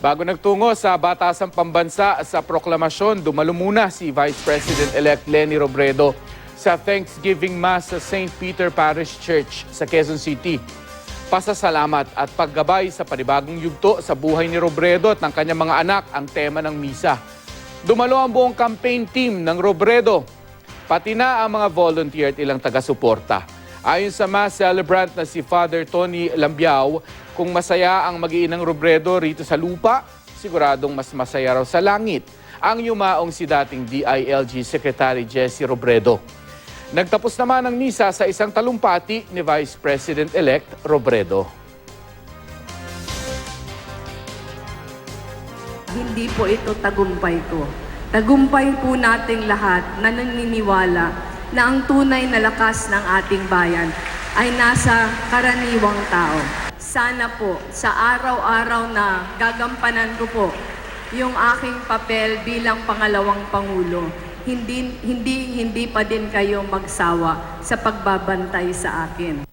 Bago nagtungo sa Batasang Pambansa sa proklamasyon, dumalo muna si Vice President-elect Leni Robredo sa Thanksgiving Mass sa St. Peter Parish Church sa Quezon City. Pasasalamat at paggabay sa panibagong yugto sa buhay ni Robredo at ng kanyang mga anak ang tema ng misa. Dumalo ang buong campaign team ng Robredo, pati na ang mga volunteer at ilang taga-suporta. Ayon sa Mass celebrant na si Father Tony Lambiao, kung masaya ang mag-iinang Robredo rito sa lupa, siguradong mas masaya raw sa langit ang yumaong si dating DILG Secretary Jesse Robredo. Nagtapos naman ang misa sa isang talumpati ni Vice President-elect Robredo. Hindi po ito tagumpay ko. Tagumpay po nating lahat na naniniwala na ang tunay na lakas ng ating bayan ay nasa karaniwang tao. Sana po sa araw-araw na gagampanan ko po yung aking papel bilang pangalawang Pangulo, hindi pa din kayo magsawa sa pagbabantay sa akin.